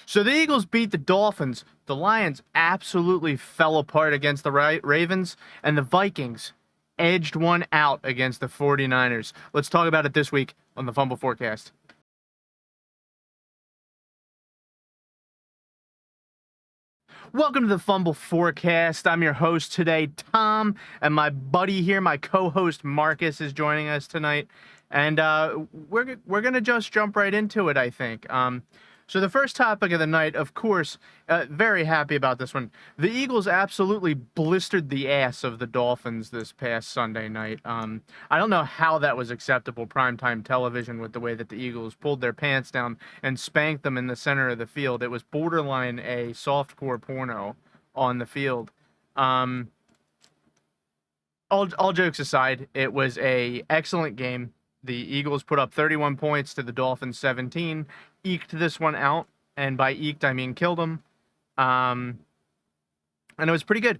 So the Eagles beat the Dolphins. The Lions absolutely fell apart against the Ravens, and the Vikings edged one out against the 49ers. Let's talk about it this week on the Fumble Forecast. Welcome to the Fumble Forecast. I'm your host today, Tom, and my buddy here, my co-host Marcus, is joining us tonight. And we're gonna just jump right into it, I think. So the first topic of the night, of course, very happy about this one. The Eagles absolutely blistered the ass of the Dolphins this past Sunday night. I don't know how that was acceptable primetime television with the way that the Eagles pulled their pants down and spanked them in the center of the field. It was borderline a softcore porno on the field. All jokes aside, it was a excellent game. The Eagles put up 31 points to the Dolphins 17, eked this one out, and by eked I mean killed them. And it was pretty good.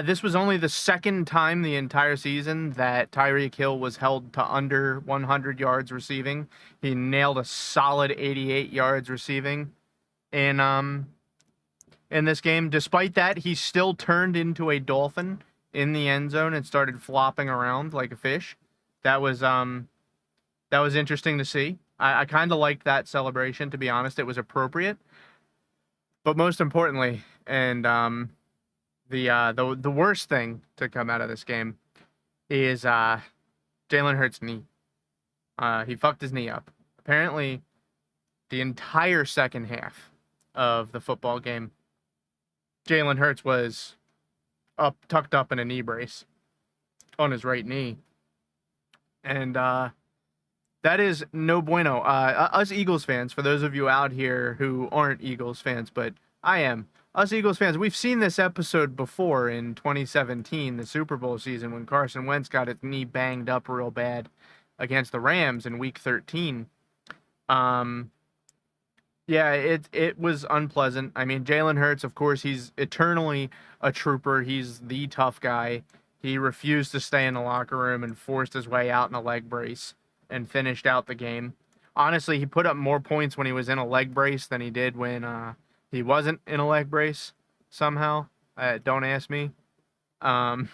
This was only the second time the entire season that Tyreek Hill was held to under 100 yards receiving. He nailed a solid 88 yards receiving in this game. Despite that, he still turned into a dolphin in the end zone and started flopping around like a fish. That was interesting to see. I kind of liked that celebration, to be honest. It was appropriate. But most importantly, and the worst thing to come out of this game is Jalen Hurts' knee. He fucked his knee up. Apparently, the entire second half of the football game, Jalen Hurts was tucked up in a knee brace on his right knee. And that is no bueno. Us Eagles fans, for those of you out here who aren't Eagles fans, but I am. Us Eagles fans, we've seen this episode before in 2017, the Super Bowl season, when Carson Wentz got his knee banged up real bad against the Rams in Week 13. Yeah, it was unpleasant. I mean, Jalen Hurts, of course, he's eternally a trooper. He's the tough guy. He refused to stay in the locker room and forced his way out in a leg brace and finished out the game. Honestly, he put up more points when he was in a leg brace than he did when he wasn't in a leg brace somehow. Don't ask me. But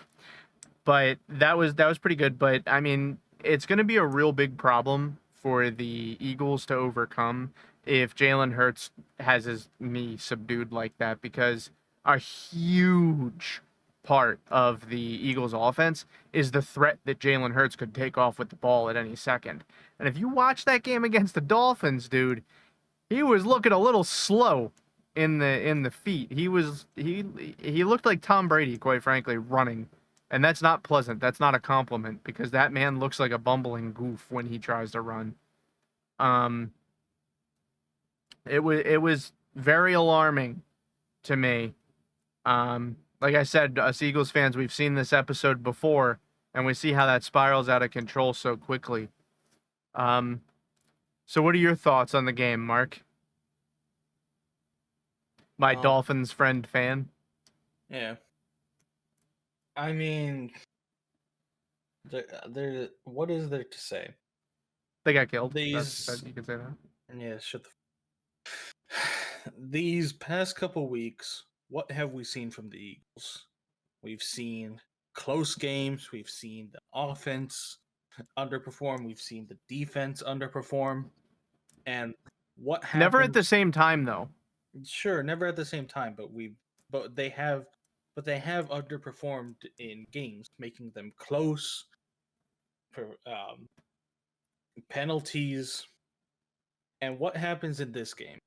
that was pretty good. But, I mean, it's going to be a real big problem for the Eagles to overcome if Jalen Hurts has his knee subdued like that, because a huge part of the Eagles offense is the threat that Jalen Hurts could take off with the ball at any second. And if you watch that game against the Dolphins, dude, he was looking a little slow in the feet. He looked like Tom Brady, quite frankly, running. And that's not pleasant. That's not a compliment, because that man looks like a bumbling goof when he tries to run. It was very alarming to me. Like I said, us Eagles fans, we've seen this episode before, and we see how that spirals out of control so quickly. So what are your thoughts on the game, Mark? My Dolphins friend fan. Yeah. I mean, there. What is there to say? They got killed. You can say that. Yeah, shut the. These past couple weeks, what have we seen from the Eagles? We've seen close games. We've seen the offense underperform. We've seen the defense underperform. And what happened? Never at the same time, though. Sure, never at the same time, but they have underperformed in games, making them close. For penalties. And what happens in this game?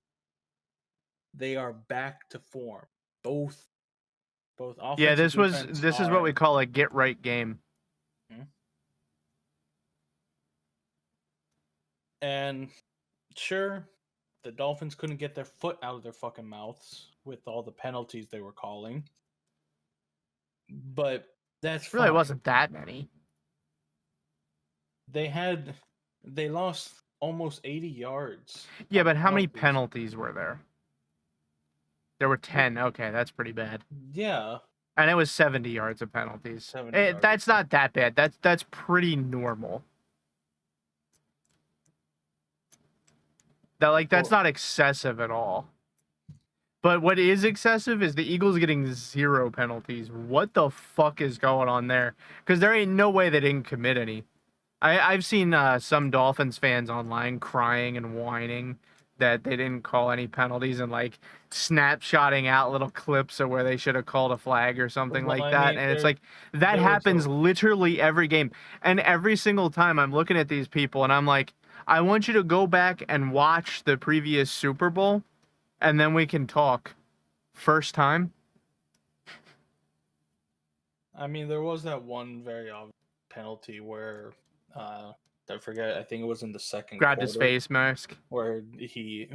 They are back to form. Both offense. Yeah, this is what we call a get right game. And sure, the Dolphins couldn't get their foot out of their fucking mouths with all the penalties they were calling. But that's really fine. Wasn't that many. They lost almost 80 yards. Yeah, but how many penalties were there? There were 10. Okay, that's pretty bad. Yeah. And it was 70 yards of penalties. That's not that bad. That's pretty normal. That's not excessive at all. But what is excessive is the Eagles getting 0 penalties. What the fuck is going on there? Because there ain't no way they didn't commit any. I've seen some Dolphins fans online crying and whining that they didn't call any penalties and like snapshotting out little clips of where they should have called a flag or something Well, like I that. mean, And it's like that there was happens literally every game. And every single time I'm looking at these people and I'm like, I want you to go back and watch the previous Super Bowl and then we can talk. First time. I mean, there was that one very obvious penalty where I forget. I think it was in the second Grabbed quarter his face mask. where he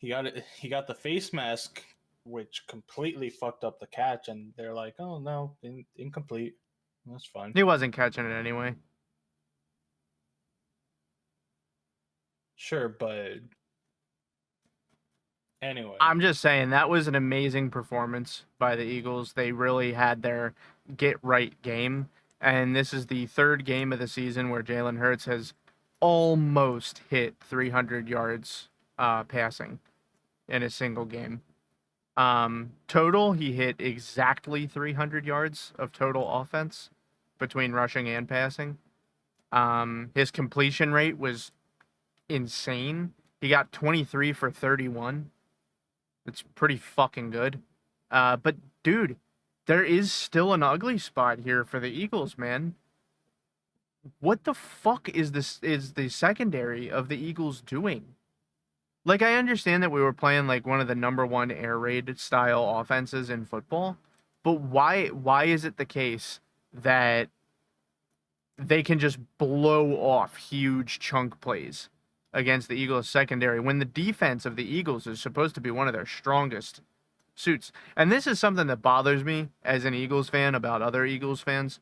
got it. He got the face mask, which completely fucked up the catch, and they're like, "Oh no, incomplete." That's fine. He wasn't catching it anyway. Sure, but anyway, I'm just saying that was an amazing performance by the Eagles. They really had their get right game. And this is the third game of the season where Jalen Hurts has almost hit 300 yards passing in a single game. Total, he hit exactly 300 yards of total offense between rushing and passing. His completion rate was insane. He got 23 for 31. It's pretty fucking good. But dude, there is still an ugly spot here for the Eagles, man. What the fuck is the secondary of the Eagles doing? Like, I understand that we were playing like one of the number one air raid style offenses in football, but why is it the case that they can just blow off huge chunk plays against the Eagles secondary when the defense of the Eagles is supposed to be one of their strongest suits? And this is something that bothers me as an Eagles fan about other Eagles fans.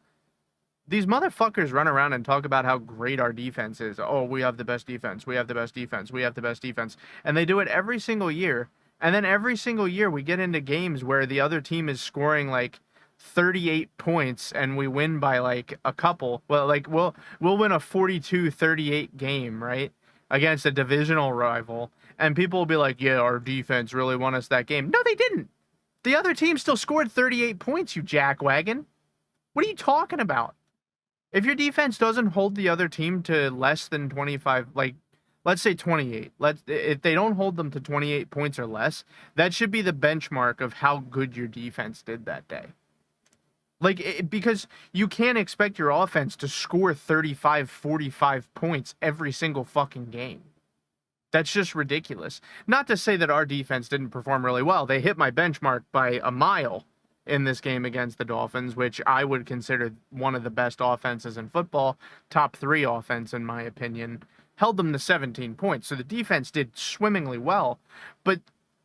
These motherfuckers run around and talk about how great our defense is. Oh, we have the best defense. We have the best defense. We have the best defense. And they do it every single year. And then every single year we get into games where the other team is scoring like 38 points and we win by like a couple. Well, like we'll win a 42-38 game, right? Against a divisional rival. And people will be like, "Yeah, our defense really won us that game." No, they didn't. The other team still scored 38 points, you jackwagon. What are you talking about? If your defense doesn't hold the other team to less than 25, like, let's say 28, if they don't hold them to 28 points or less, that should be the benchmark of how good your defense did that day. Like, because you can't expect your offense to score 35, 45 points every single fucking game. That's just ridiculous. Not to say that our defense didn't perform really well. They hit my benchmark by a mile in this game against the Dolphins, which I would consider one of the best offenses in football, top 3 offense in my opinion, held them to 17 points. So the defense did swimmingly well, but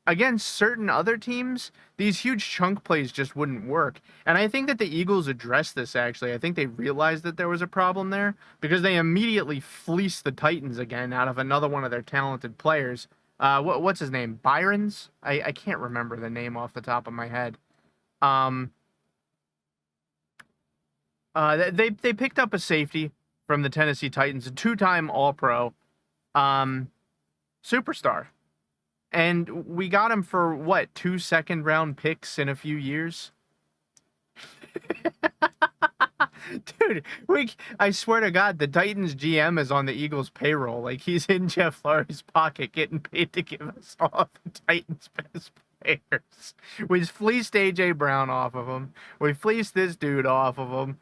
against certain other teams, these huge chunk plays just wouldn't work. And I think that the Eagles addressed this actually. I think they realized that there was a problem there because they immediately fleeced the Titans again out of another one of their talented players. What's his name? Byron's? I can't remember the name off the top of my head. They picked up a safety from the Tennessee Titans, a 2-time All-Pro, superstar, and we got him for what, 2 second-round picks in a few years. Dude, I swear to God, the Titans GM is on the Eagles payroll. Like, he's in Jeff Lurie's pocket getting paid to give us all the Titans best players. We fleeced AJ Brown off of him. We fleeced this dude off of him.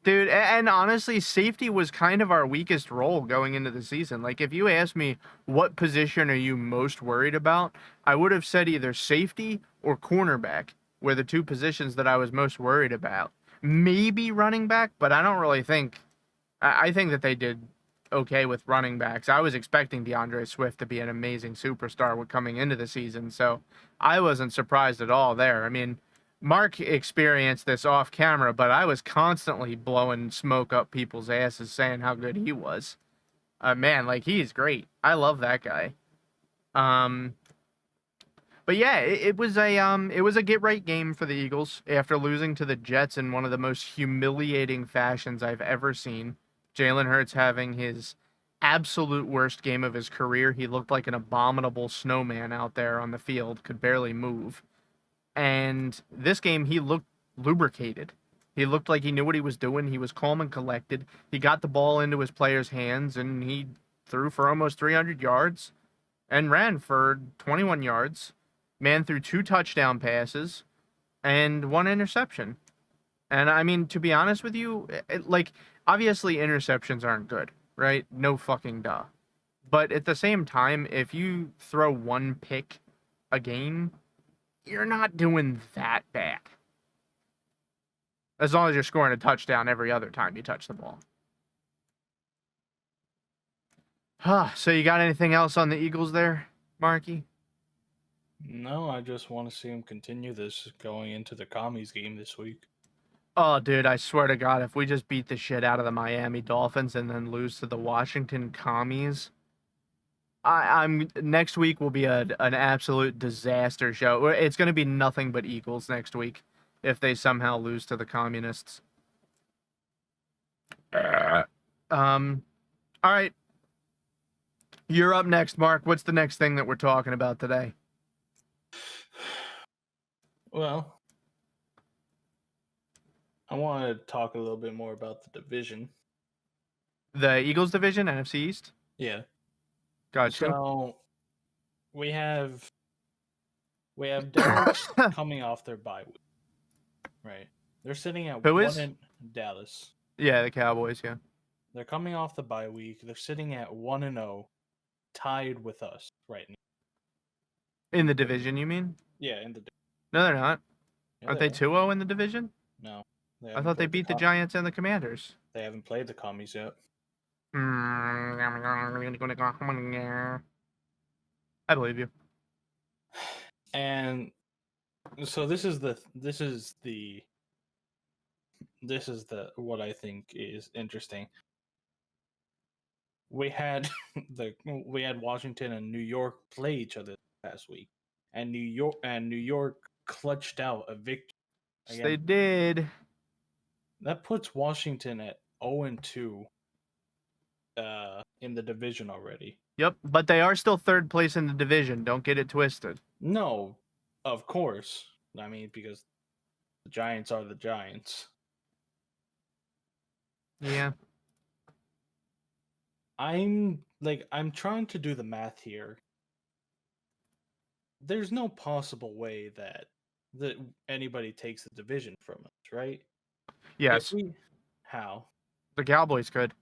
Dude, and honestly, safety was kind of our weakest role going into the season. Like, if you asked me what position are you most worried about, I would have said either safety or cornerback were the 2 positions that I was most worried about. Maybe running back, but I don't really think... I think that they did okay with running backs. I was expecting DeAndre Swift to be an amazing superstar coming into the season, so I wasn't surprised at all there. I mean, Mark experienced this off camera, but I was constantly blowing smoke up people's asses saying how good he was. Man, like, he's great. I love that guy. But yeah, it was a get right game for the Eagles after losing to the Jets in one of the most humiliating fashions I've ever seen. Jalen Hurts having his absolute worst game of his career. He looked like an abominable snowman out there on the field, could barely move. And this game, he looked lubricated. He looked like he knew what he was doing. He was calm and collected. He got the ball into his players' hands, and he threw for almost 300 yards and ran for 21 yards. Man threw 2 touchdown passes and 1 interception. And I mean, to be honest with you, like, obviously interceptions aren't good, right? No fucking duh. But at the same time, if you throw 1 pick a game, you're not doing that bad. As long as you're scoring a touchdown every other time you touch the ball. So you got anything else on the Eagles there, Marky? No, I just want to see him continue this going into the Commies game this week. Oh, dude, I swear to God, if we just beat the shit out of the Miami Dolphins and then lose to the Washington Commies, I'm next week will be an absolute disaster show. It's going to be nothing but Eagles next week if they somehow lose to the Communists. All right. You're up next, Mark. What's the next thing that we're talking about today? Well, I want to talk a little bit more about the division. The Eagles division, NFC East? Yeah. Gotcha. So we have Dallas coming off their bye week. Right. They're sitting at Who 1 is? in Dallas. Yeah, the Cowboys, yeah. They're coming off the bye week. They're sitting at 1-0, tied with us right now. In the division, you mean? Yeah, in the No, they're not. yeah, Aren't they are. 2-0 in the division? No. I thought they beat the Giants and the Commanders. They haven't played the Commies yet. I believe you. And so this is what I think is interesting. We had Washington and New York play each other last week, and New York clutched out a victory. Yes, they did. That puts Washington at 0-2 in the division already. Yep, but they are still third place in the division. Don't get it twisted. No, of course. I mean, because the Giants are the Giants. Yeah. I'm trying to do the math here. There's no possible way that anybody takes the division from us, right? Yes. How? The Cowboys could.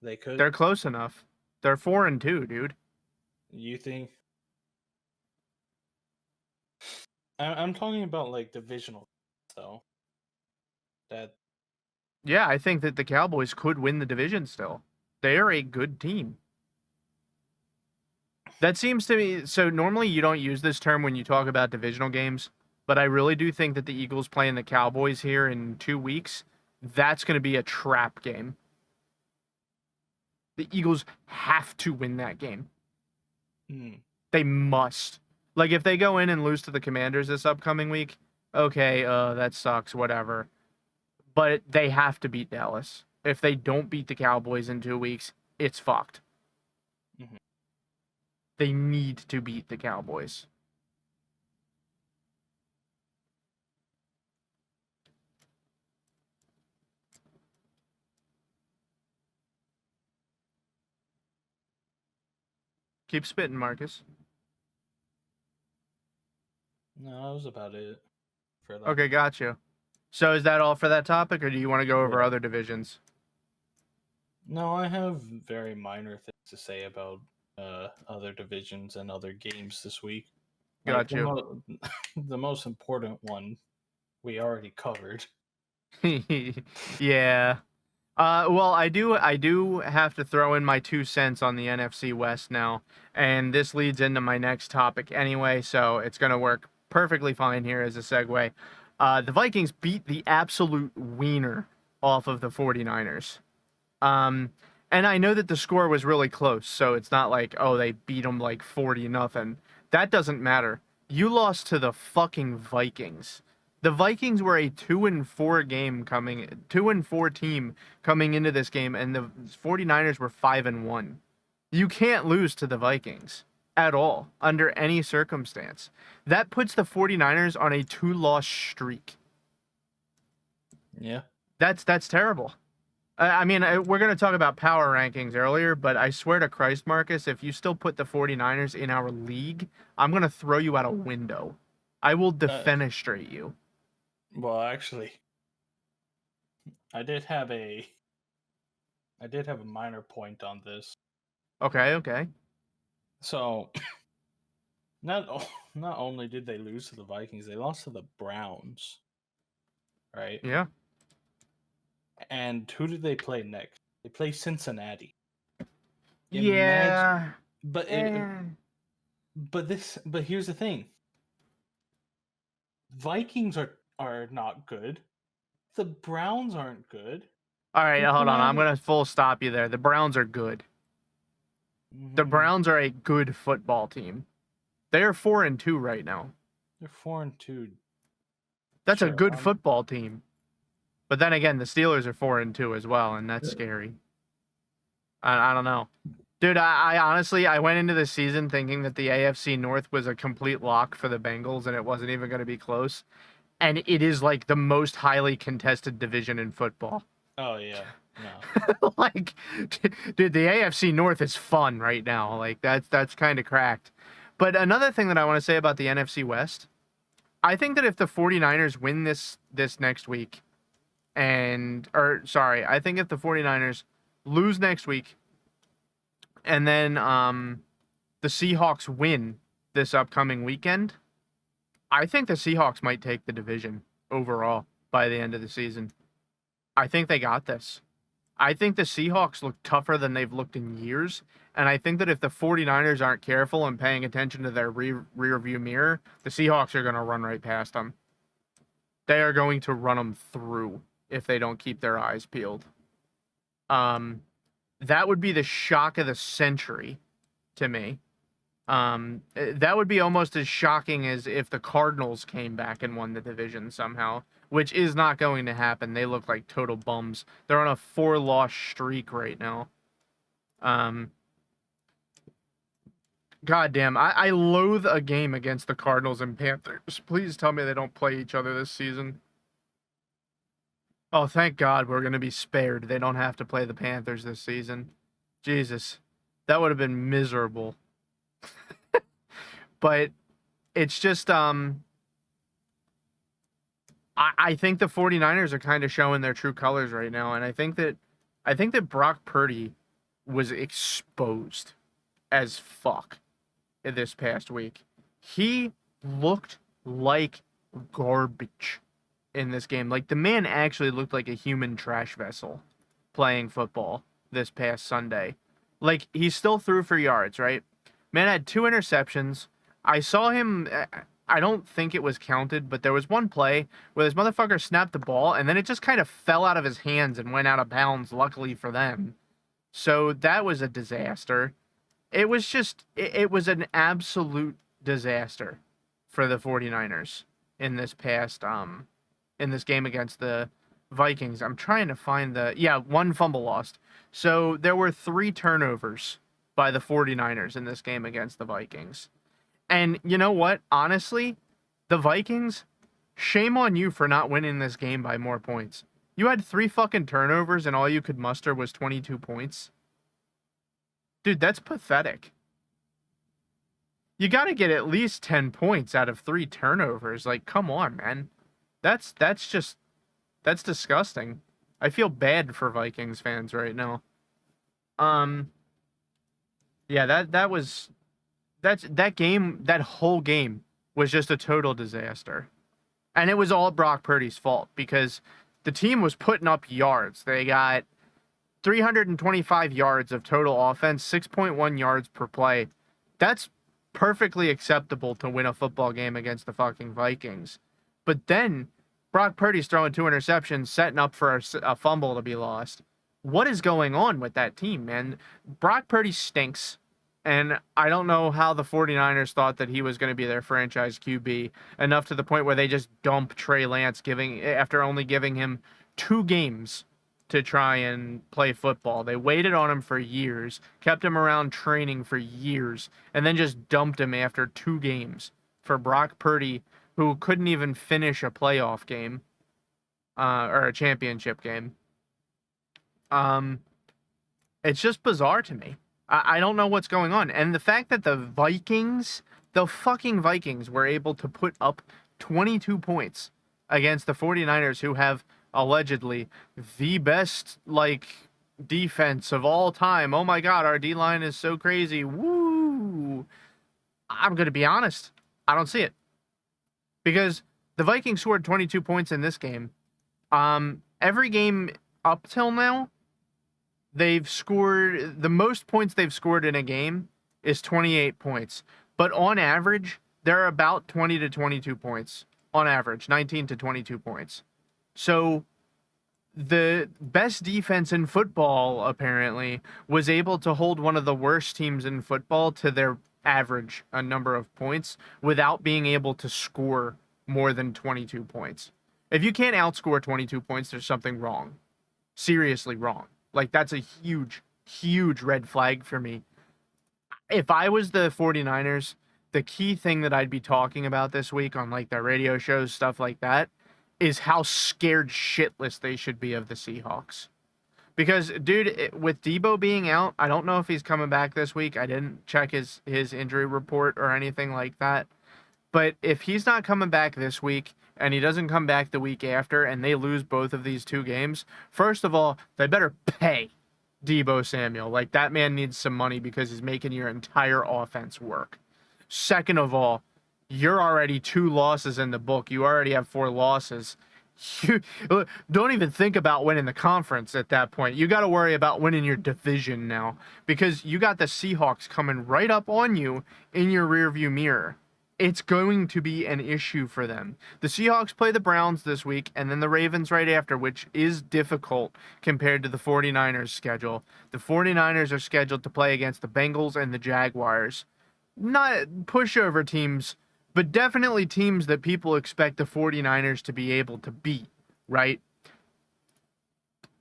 They could. They're close enough. They're 4-2, dude. You think? I'm talking about like divisional, so that. Yeah, I think that the Cowboys could win the division still. They are a good team. That seems to me... So normally you don't use this term when you talk about divisional games, but I really do think that the Eagles playing the Cowboys here in 2 weeks, that's going to be a trap game. The Eagles have to win that game. They must. Like, if they go in and lose to the Commanders this upcoming week, okay, that sucks, whatever. But they have to beat Dallas. If they don't beat the Cowboys in 2 weeks, it's fucked. Mm-hmm. They need to beat the Cowboys. Keep spitting, Marcus. No, that was about it for that. Okay, gotcha. So is that all for that topic, or do you want to go over other divisions? No, I have very minor things to say about other divisions and other games this week. Gotcha. The most important one we already covered. Yeah. Well, I do have to throw in my 2 cents on the NFC West now, and this leads into my next topic anyway, so it's going to work perfectly fine here as a segue. The Vikings beat the absolute wiener off of the 49ers. And I know that the score was really close, so it's not like, oh, they beat them like 40-0. That doesn't matter. You lost to the fucking Vikings. The Vikings were a 2-4 team coming into this game, and the 49ers were 5-1. You can't lose to the Vikings at all under any circumstance. That puts the 49ers on a 2-loss streak. Yeah. That's terrible. I mean, we're going to talk about power rankings earlier, but I swear to Christ, Marcus, if you still put the 49ers in our league, I'm going to throw you out a window. I will defenestrate you. Well, actually, I did have a minor point on this. Okay. So, not only did they lose to the Vikings, they lost to the Browns. Right? Yeah. And who did they play next? They play Cincinnati. Yeah. But here's the thing. Vikings are not good. The Browns aren't good. All right, hold on. I'm going to full stop you there. The Browns are good. The Browns are a good football team. They are 4-2 right now. They're 4-2. That's a good football team. But then again, the Steelers are 4-2 as well, and that's scary. I don't know. Dude, I honestly, I went into this season thinking that the AFC North was a complete lock for the Bengals, and it wasn't even going to be close. And it is like the most highly contested division in football. Oh, yeah. No. Like, dude, the AFC North is fun right now. Like, that's kind of cracked. But another thing that I want to say about the NFC West, I think that if the 49ers win this next week, I think if the 49ers lose next week, and then the Seahawks win this upcoming weekend, I think the Seahawks might take the division overall by the end of the season. I think they got this. I think the Seahawks look tougher than they've looked in years, and I think that if the 49ers aren't careful and paying attention to their rear view mirror, the Seahawks are going to run right past them. They are going to run them through if they don't keep their eyes peeled. That would be the shock of the century to me. That would be almost as shocking as if the Cardinals came back and won the division somehow, which is not going to happen. They look like total bums. They're on a 4-loss streak right now. Goddamn, I loathe a game against the Cardinals and Panthers. Please tell me they don't play each other this season. Oh, thank God we're going to be spared. They don't have to play the Panthers this season. Jesus, that would have been miserable. But it's just, I think the 49ers are kind of showing their true colors right now. And I think that Brock Purdy was exposed as fuck this past week. He looked like garbage in this game. Like, the man actually looked like a human trash vessel playing football this past Sunday. Like, he still threw for yards, right? Man had 2 interceptions. I saw him, I don't think it was counted, but there was one play where this motherfucker snapped the ball and then it just kind of fell out of his hands and went out of bounds, luckily for them. So that was a disaster. It was just, it was an absolute disaster for the 49ers in this past, in this game against the Vikings. I'm trying to find 1 fumble lost. So there were 3 turnovers by the 49ers in this game against the Vikings. And you know what? Honestly, the Vikings, shame on you for not winning this game by more points. You had 3 fucking turnovers and all you could muster was 22 points. Dude, that's pathetic. You got to get at least 10 points out of 3 turnovers. Like, come on, man. That's disgusting. I feel bad for Vikings fans right now. Yeah, that whole game was just a total disaster. And it was all Brock Purdy's fault because the team was putting up yards. They got 325 yards of total offense, 6.1 yards per play. That's perfectly acceptable to win a football game against the fucking Vikings. But then Brock Purdy's throwing 2 interceptions, setting up for a fumble to be lost. What is going on with that team, man? Brock Purdy stinks. And I don't know how the 49ers thought that he was going to be their franchise QB, enough to the point where they just dump Trey Lance after only giving him 2 games to try and play football. They waited on him for years, kept him around training for years, and then just dumped him after 2 games for Brock Purdy, who couldn't even finish a playoff game or a championship game. It's just bizarre to me. I don't know what's going on. And the fact that the fucking Vikings were able to put up 22 points against the 49ers, who have allegedly the best, defense of all time. Oh my God, our D-line is so crazy. Woo! I'm going to be honest. I don't see it. Because the Vikings scored 22 points in this game. Every game up till now, they've scored, the most points they've scored in a game is 28 points. But on average, they're about 20 to 22 points. On average, 19 to 22 points. So the best defense in football, apparently, was able to hold one of the worst teams in football to their average a number of points without being able to score more than 22 points. If you can't outscore 22 points, there's something wrong. Seriously wrong. That's a huge, huge red flag for me. If I was the 49ers, the key thing that I'd be talking about this week on, their radio shows, stuff like that, is how scared shitless they should be of the Seahawks. Because, dude, with Debo being out, I don't know if he's coming back this week. I didn't check his injury report or anything like that. But if he's not coming back this week, and he doesn't come back the week after, and they lose both of these 2 games, first of all, they better pay Debo Samuel. That man needs some money because he's making your entire offense work. Second of all, you're already 2 losses in the book. You already have 4 losses. You don't even think about winning the conference at that point. You got to worry about winning your division now, because you got the Seahawks coming right up on you in your rearview mirror. It's going to be an issue for them. The Seahawks play the Browns this week, and then the Ravens right after, which is difficult compared to the 49ers schedule. The 49ers are scheduled to play against the Bengals and the Jaguars. Not pushover teams, but definitely teams that people expect the 49ers to be able to beat, right?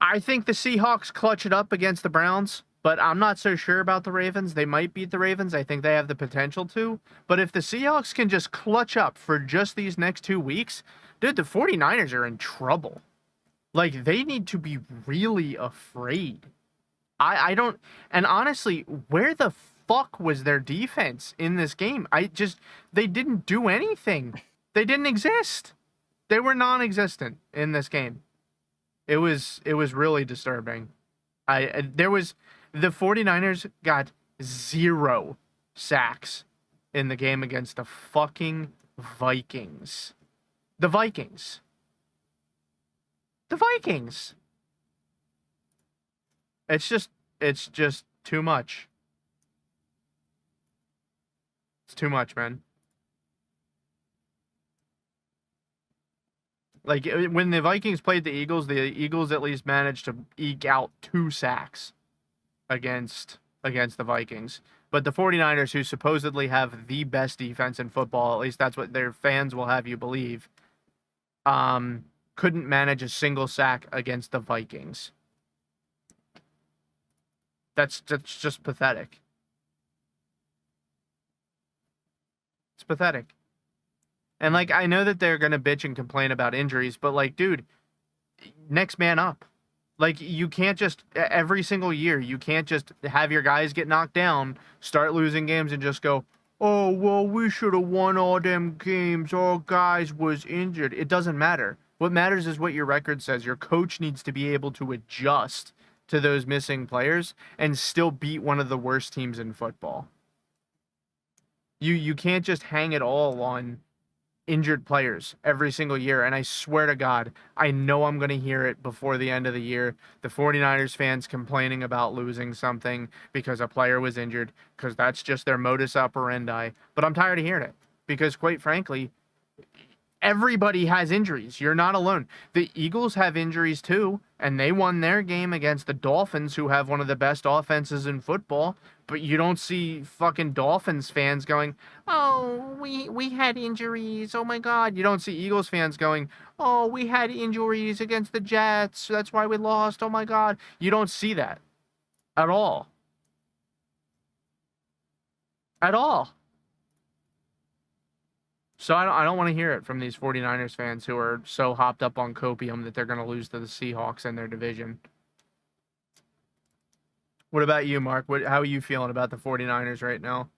I think the Seahawks clutch it up against the Browns, but I'm not so sure about the Ravens. They might beat the Ravens. I think they have the potential to. But if the Seahawks can just clutch up for just these next 2 weeks, dude, the 49ers are in trouble. They need to be really afraid. I don't... And honestly, where the fuck was their defense in this game? They didn't do anything. They didn't exist. They were non-existent in this game. It was really disturbing. The 49ers got 0 sacks in the game against the fucking Vikings. The Vikings. It's just too much. It's too much, man. When the Vikings played the Eagles at least managed to eke out 2 sacks against the Vikings. But the 49ers, who supposedly have the best defense in football, at least that's what their fans will have you believe, couldn't manage a single sack against the Vikings. That's just pathetic. It's pathetic. And I know that they're going to bitch and complain about injuries, but dude, next man up. You can't just, every single year, you can't just have your guys get knocked down, start losing games, and just go, oh, well, we should have won all them games. All guys was injured. It doesn't matter. What matters is what your record says. Your coach needs to be able to adjust to those missing players and still beat one of the worst teams in football. You can't just hang it all on injured players every single year. And I swear to God, I know I'm going to hear it before the end of the year. The 49ers fans complaining about losing something because a player was injured, because that's just their modus operandi. But I'm tired of hearing it, because quite frankly, Everybody has injuries. You're not alone. The Eagles have injuries too, and they won their game against the Dolphins, who have one of the best offenses in football. But you don't see fucking Dolphins fans going, "Oh, we had injuries. Oh my God." You don't see Eagles fans going, "Oh, we had injuries against the Jets. That's why we lost. Oh my God." You don't see that at all. At all. So I don't want to hear it from these 49ers fans who are so hopped up on copium that they're going to lose to the Seahawks in their division. What about you, Mark? How are you feeling about the 49ers right now?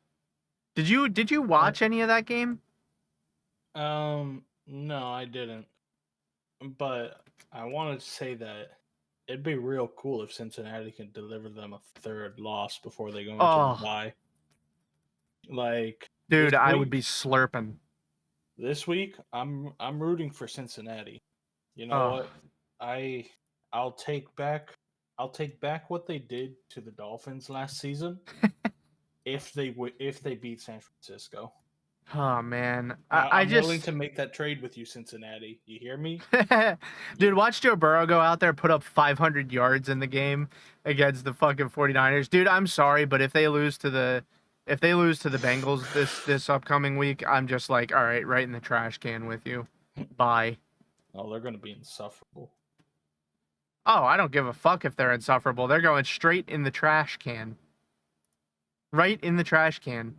Did you watch any of that game? No, I didn't. But I wanted to say that it'd be real cool if Cincinnati can deliver them a third loss before they go into the Oh, bye. Like dude, I would be slurping. this week, I'm rooting for Cincinnati. You know Oh, what? I I'll take back what they did to the Dolphins last season if they beat San Francisco. oh man. I I'm willing just to make that trade with you, Cincinnati. You hear me? Dude, watch Joe Burrow go out there, put up 500 yards in the game against the fucking 49ers. Dude, I'm sorry, but if they lose to the Bengals this upcoming week, I'm just like, all right in the trash can with you. Bye. Oh, they're going to be insufferable. Oh, I don't give a fuck if they're insufferable. They're going straight in the trash can. Right in the trash can.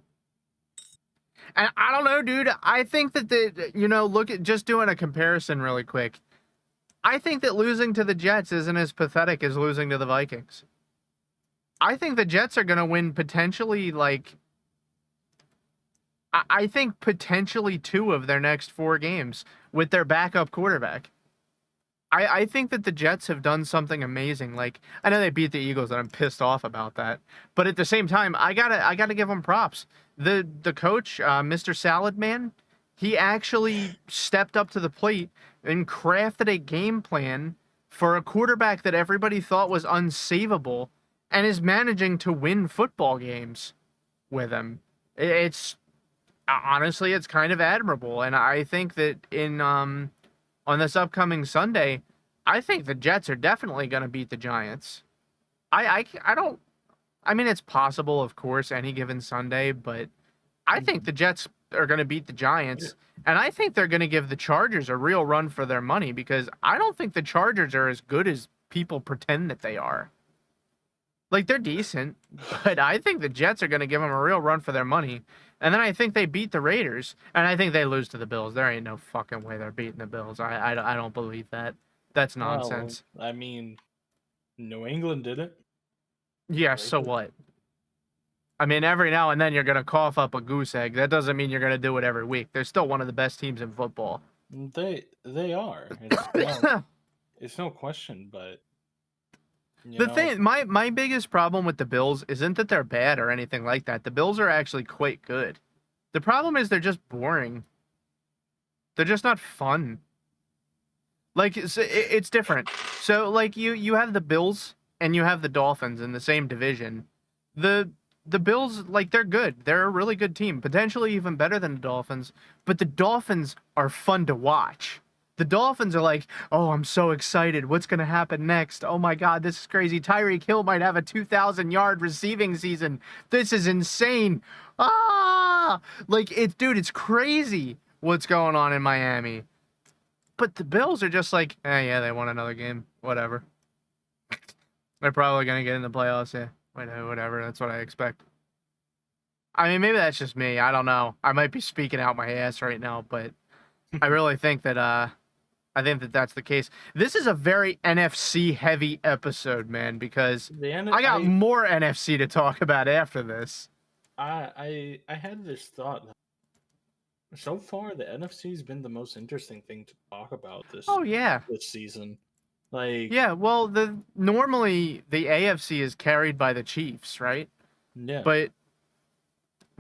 And I don't know, dude. I think that look at just doing a comparison really quick. I think that losing to the Jets isn't as pathetic as losing to the Vikings. I think the Jets are going to win potentially, like, I think potentially 2 of their next 4 games with their backup quarterback. I think that the Jets have done something amazing. Like, I know they beat the Eagles, and I'm pissed off about that. But at the same time, I gotta give them props. The coach, Mr. Salad Man, he actually stepped up to the plate and crafted a game plan for a quarterback that everybody thought was unsavable, and is managing to win football games with him. It's honestly, it's kind of admirable, and I think that on this upcoming Sunday, I think the Jets are definitely going to beat the Giants. I don't. I mean, it's possible, of course, any given Sunday, but I think the Jets are going to beat the Giants, and I think they're going to give the Chargers a real run for their money because I don't think the Chargers are as good as people pretend that they are. Like, they're decent, but I think the Jets are going to give them a real run for their money. And then I think they beat the Raiders, and I think they lose to the Bills. There ain't no fucking way they're beating the Bills. I don't believe that. That's nonsense. Well, I mean, New England did it. Yeah, so what? I mean, every now and then you're going to cough up a goose egg. That doesn't mean you're going to do it every week. They're still one of the best teams in football. They are. It's no question, but my biggest problem with the Bills isn't that they're bad or anything like that. The Bills are actually quite good. The problem is they're just boring. They're just not fun. Like, it's different. So, like, you have the Bills and you have the Dolphins in the same division. The Bills, like, they're good. They're a really good team, potentially even better than the Dolphins. But the Dolphins are fun to watch. The Dolphins are like, oh, I'm so excited. What's going to happen next? Oh my God, this is crazy. Tyreek Hill might have a 2,000-yard receiving season. This is insane. Ah! Like, it's crazy what's going on in Miami. But the Bills are just like, yeah, they won another game. Whatever. They're probably going to get in the playoffs. Yeah, whatever. That's what I expect. I mean, maybe that's just me. I don't know. I might be speaking out my ass right now, but I really think that that's the case. This is a very NFC heavy episode, man, because I got more NFC to talk about after this. I had this thought. So far, the NFC's been the most interesting thing to talk about this season. Like, yeah, well, normally the AFC is carried by the Chiefs, right? Yeah. But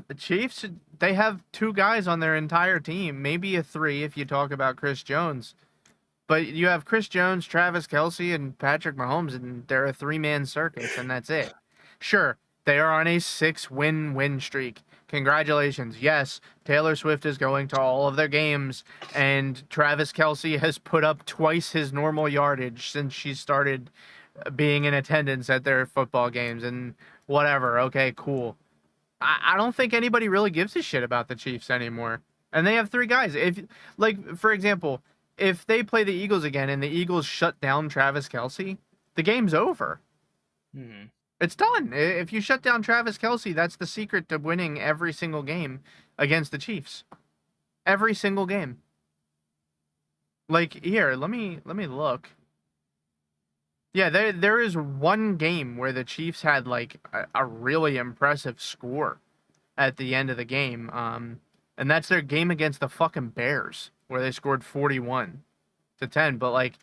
the Chiefs, they have 2 guys on their entire team, maybe a 3 if you talk about Chris Jones. But you have Chris Jones, Travis Kelce, and Patrick Mahomes, and they're a 3-man circus, and that's it. Sure, they are on a 6-win streak. Congratulations. Yes, Taylor Swift is going to all of their games, and Travis Kelce has put up twice his normal yardage since she started being in attendance at their football games, and whatever. Okay, cool. I don't think anybody really gives a shit about the Chiefs anymore. And they have three guys. If, like, for example, if they play the Eagles again and the Eagles shut down Travis Kelce, the game's over. Hmm. It's done. If you shut down Travis Kelce, that's the secret to winning every single game against the Chiefs. Every single game. Like here, let me look. Yeah, there is one game where the Chiefs had like a really impressive score at the end of the game. And that's their game against the fucking Bears, where they scored 41-10. But like,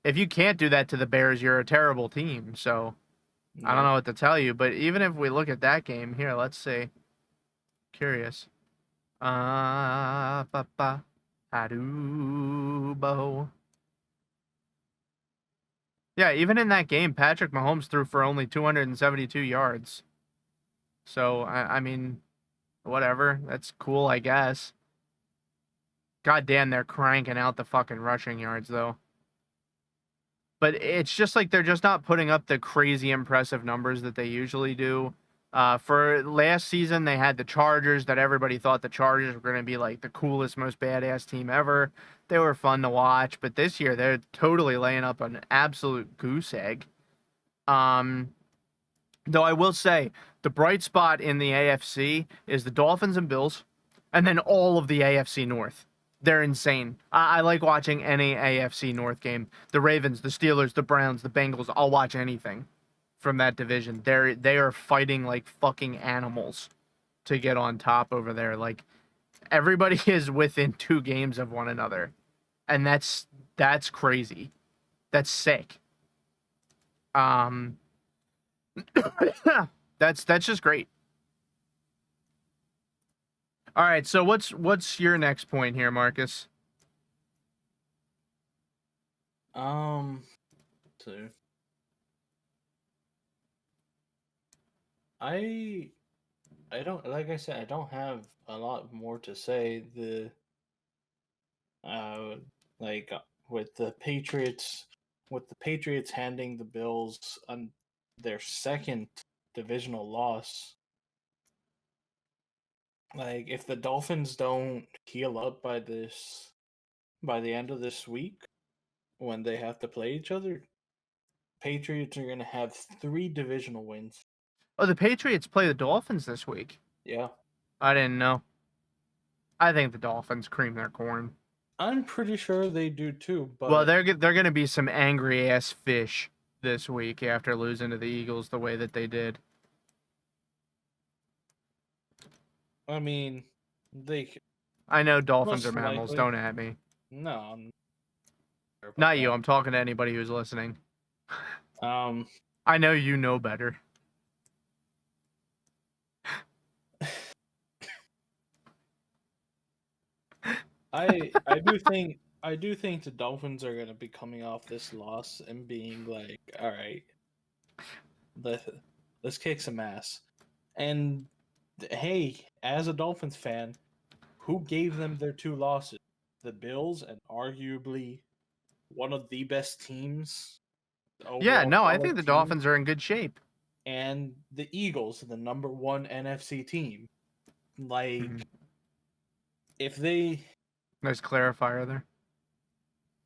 if you can't do that to the Bears, you're a terrible team. So I don't Yeah. know what to tell you, but even if we look at that game here, let's see. Curious. Ba Hadubo. Yeah, even in that game, Patrick Mahomes threw for only 272 yards. So I mean, whatever. That's cool, I guess. God damn, they're cranking out the fucking rushing yards though. But it's just like they're just not putting up the crazy impressive numbers that they usually do. For last season, they had the Chargers that everybody thought the Chargers were going to be like the coolest, most badass team ever. They were fun to watch, but this year they're totally laying up an absolute goose egg. Though I will say the bright spot in the AFC is the Dolphins and Bills, and then all of the AFC North. They're insane. I like watching any AFC North game. The Ravens, the Steelers, the Browns, the Bengals. I'll watch anything from that division. They are fighting like fucking animals to get on top over there. Like everybody is within 2 games of one another, and that's crazy. That's sick. Um, that's just great. All right, so what's your next point here, Marcus? Um. So I I don't, like I said, I don't have a lot more to say. Uh like with the Patriots handing the Bills on their second divisional loss. Like if the Dolphins don't heal up by the end of this week when they have to play each other, Patriots are gonna have 3 divisional wins. Oh, the Patriots play the Dolphins this week. Yeah. I didn't know. I think the Dolphins cream their corn. I'm pretty sure they do too, Well, but they're gonna be some angry ass fish this week after losing to the Eagles the way that they did. I mean, they I know Dolphins are most mammals. likely. Don't at me. No, I'm sure about Not you. that. I'm talking to anybody who's listening. Um, I know you know better. I do think the Dolphins are gonna be coming off this loss and being like, all right, let let's kick some ass. And hey, as a Dolphins fan, who gave them their 2 losses? The Bills, and arguably one of the best teams, Yeah, overall no, I think solid the team, Dolphins are in good shape. and the Eagles, the #1 NFC team. Mhm. Like if they Nice clarifier there.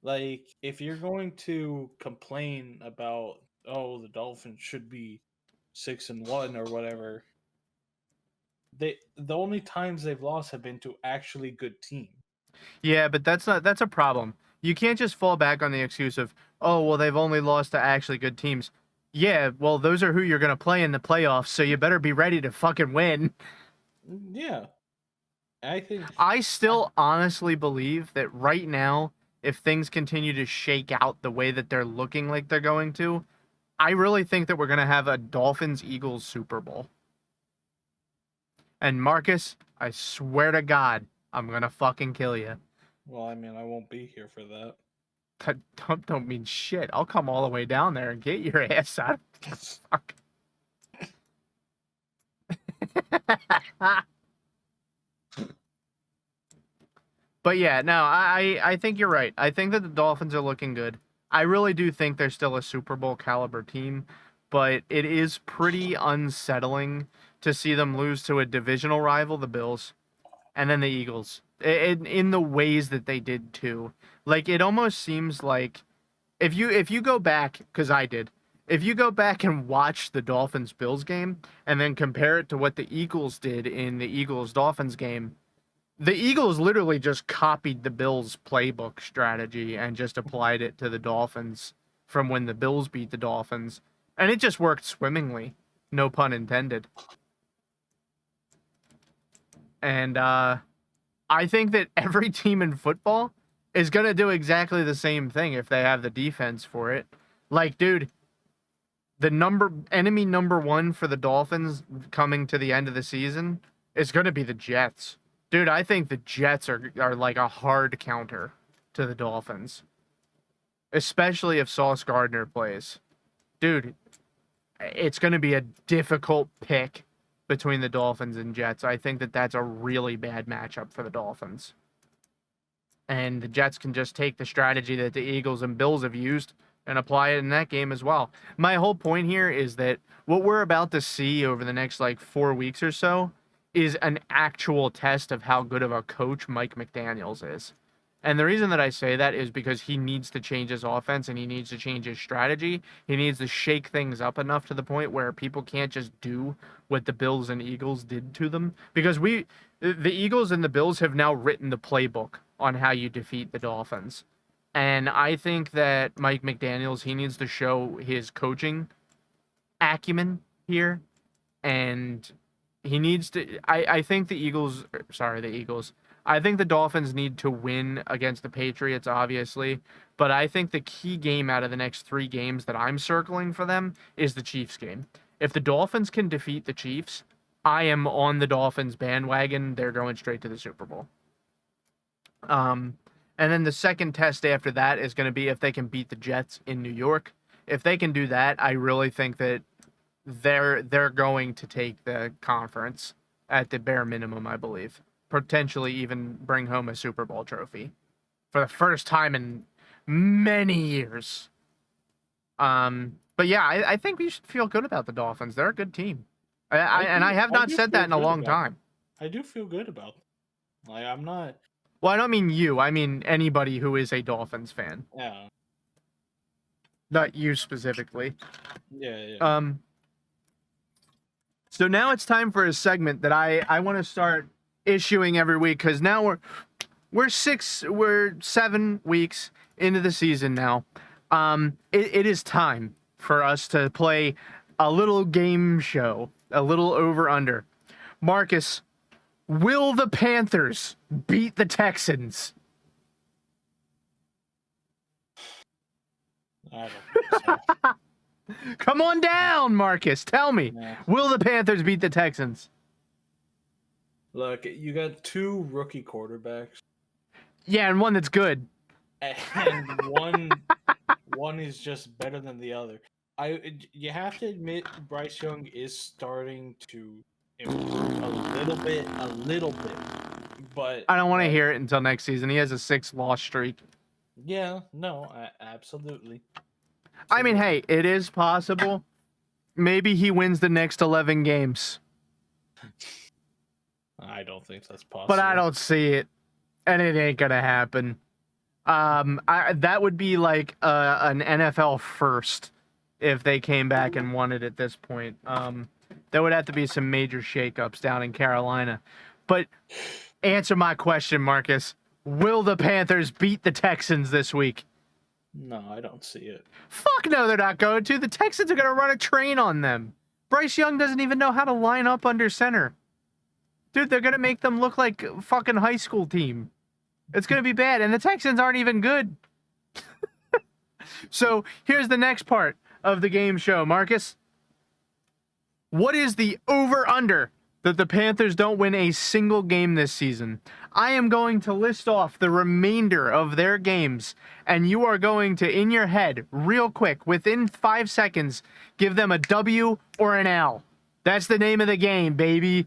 like if you're going to complain about, oh, the Dolphins should be 6-1 or whatever, the only times they've lost have been to actually good team. Yeah, but that's a problem. You can't just fall back on the excuse of, oh, well, they've only lost to actually good teams. Yeah, well, those are who you're gonna play in the playoffs, so you better be ready to fucking win. Yeah, I think I I, still honestly believe that right now, if things continue to shake out the way that they're looking like they're going to, I really think that we're gonna have a Dolphins Eagles Super Bowl. And Marcus, I swear to God, I'm gonna fucking kill you. well, I mean, I won't be here for that. That don't mean shit. I'll come all the way down there and get your ass out of fuck. But yeah, no, I think you're right. I think that the Dolphins are looking good. I really do think they're still a Super Bowl caliber team, but it is pretty unsettling to see them lose to a divisional rival, the Bills, and then the Eagles. In the ways that they did too. Like it almost seems like if you go back, because I did, if you go back and watch the Dolphins Bills game and then compare it to what the Eagles did in the Eagles Dolphins game, the Eagles literally just copied the Bills' playbook strategy and just applied it to the Dolphins from when the Bills beat the Dolphins. And it just worked swimmingly. No pun intended. And I think that every team in football is going to do exactly the same thing if they have the defense for it. Like, dude, the enemy number one for the Dolphins coming to the end of the season is going to be the Jets. Dude, I think the Jets are like a hard counter to the Dolphins, especially if Sauce Gardner plays. Dude, it's going to be a difficult pick between the Dolphins and Jets. I think that that's a really bad matchup for the Dolphins. And the Jets can just take the strategy that the Eagles and Bills have used and apply it in that game as well. My whole point here is that what we're about to see over the next like 4 weeks or so is an actual test of how good of a coach Mike McDaniels is. And the reason that I say that is because he needs to change his offense and he needs to change his strategy. He needs to shake things up enough to the point where people can't just do what the Bills and Eagles did to them. Because the Eagles and the Bills have now written the playbook on how you defeat the Dolphins. And I think that Mike McDaniels, he needs to show his coaching acumen here. And he needs to, I think the Eagles. I think the Dolphins need to win against the Patriots, obviously. But I think the key game out of the next 3 games that I'm circling for them is the Chiefs game. If the Dolphins can defeat the Chiefs, I am on the Dolphins bandwagon. They're going straight to the Super Bowl. And then the second test after that is going to be if they can beat the Jets in New York. If they can do that, I really think that they're going to take the conference at the bare minimum, I believe. Potentially even bring home a Super Bowl trophy for the first time in many years. But yeah, I think we should feel good about the Dolphins. They're a good team. I have not said that in a long time. I do feel good about them. Like, I'm not... Well, I don't mean you. I mean anybody who is a Dolphins fan. Yeah. Not you specifically. Yeah. So now it's time for a segment that I want to start issuing every week, because now we're 7 weeks into the season now. It is time for us to play a little game show, a little over under. Marcus, will the Panthers beat the Texans? I don't think so. Come on down, Marcus. Tell me, will the Panthers beat the Texans? Look, you got 2 rookie quarterbacks. Yeah, and one that's good. And one is just better than the other. You have to admit Bryce Young is starting to improve a little bit. But I don't want to hear it until next season. He has a 6-loss streak. Yeah, no, absolutely. I mean, hey, it is possible. Maybe he wins the next 11 games. I don't think that's possible. But I don't see it. And it ain't going to happen. That would be like an NFL first if they came back and won it at this point. There would have to be some major shakeups down in Carolina. But answer my question, Marcus. Will the Panthers beat the Texans this week? No, I don't see it. Fuck no, they're not going to. The Texans are going to run a train on them. Bryce Young doesn't even know how to line up under center. Dude, they're going to make them look like a fucking high school team. It's going to be bad, and the Texans aren't even good. So here's the next part of the game show, Marcus. What is the over-under that the Panthers don't win a single game this season? I am going to list off the remainder of their games, and you are going to, in your head, real quick, within 5 seconds, give them a W or an L. That's the name of the game, baby.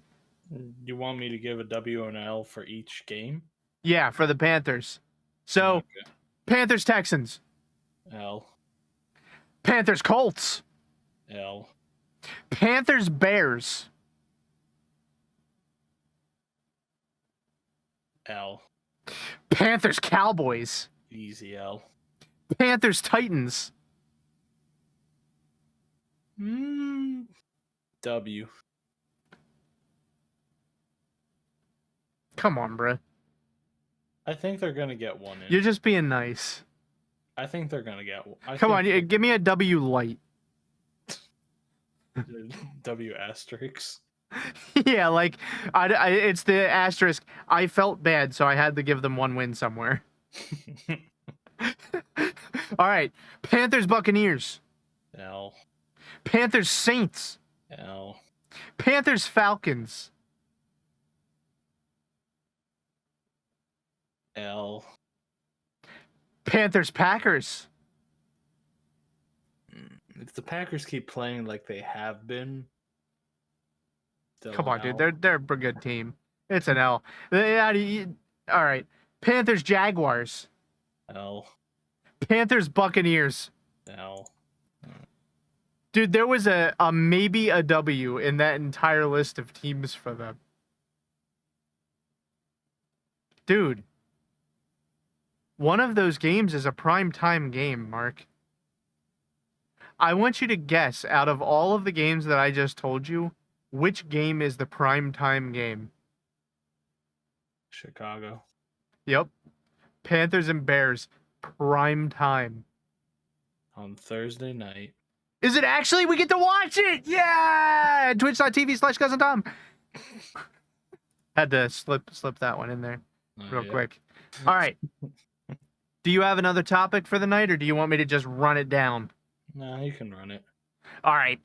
You want me to give a W and an L for each game? Yeah, for the Panthers. So, Okay. Panthers Texans, L. Panthers Colts, L. Panthers Bears, L. Panthers Cowboys, Easy L. Panthers Titans, W. Come on, bruh. I think they're gonna get one in. You're just being nice. I think they're gonna get one. Come on, give me a W light. W asterisk. Yeah, like it's the asterisk. I felt bad, so I had to give them one win somewhere. All right, Panthers Buccaneers, L. Panthers Saints, L. Panthers Falcons, L. Panthers Packers, If the Packers keep playing like they have been, Come on, dude. L. They're a good team. It's an L. All right. Panthers Jaguars. L. Panthers Buccaneers. L. Dude, there was a maybe a W in that entire list of teams for them. Dude. One of those games is a prime time game, Mark. I want you to guess out of all of the games that I just told you, which game is the prime time game? Chicago. Yep. Panthers and Bears. Prime time. On Thursday night. Is it actually? We get to watch it! Yeah! Twitch.tv/Cousin Tom. Had to slip that one in there real quick. All right. Do you have another topic for the night, or do you want me to just run it down? Nah, you can run it. All right.